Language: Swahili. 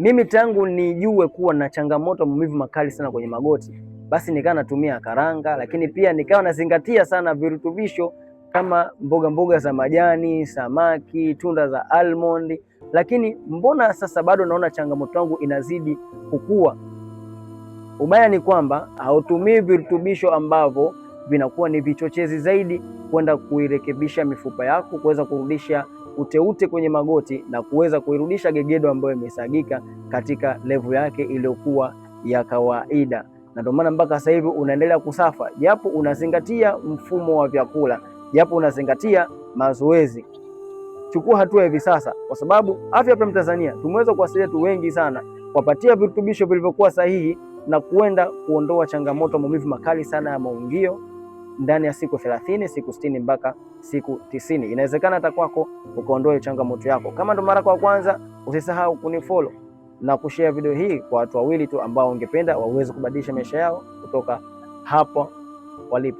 mimi tangu nijue kuwa na changamoto maumivu makali sana kwenye magoti, basi nikawa natumia karanga, lakini pia nikawa nazingatia sana virutubisho kama mboga mboga za majani, samaki, tunda za almond. Lakini mbona sasa bado naona changamoto yangu inazidi kukua? Ubaya ni kwamba hautumii virutubisho ambavyo vinakuwa ni vichochezi zaidi kwenda kuirekebisha mifupa yako, kuweza kurudisha uteute kwenye magoti na kuweza kuirudisha gegedo ambayo imesagika katika level yake iliyokuwa ya kawaida. Na ndio maana mpaka sasa hivi unaendelea kusafa, japo unazingatia mfumo wa vyakula, japo unazingatia mazoezi. Chukua hatua hivi sasa, kwa sababu Afya Prime Tanzania tumeweza kuwasaidia watu wengi sana, kuwapatia virutubisho vilivyokuwa sahihi na kuenda kuondoa changamoto maumivu makali sana ya maungio ndani ya siku 30, siku 60 mpaka siku 90. Inawezekana hata kwako ukaondoe changamoto yako. Kama ndo mara kwa kwanza, usisahau kunifollow na kushare video hii kwa watu wawili tu ambao ungependa waweze kubadilisha maisha yao kutoka hapo walipo.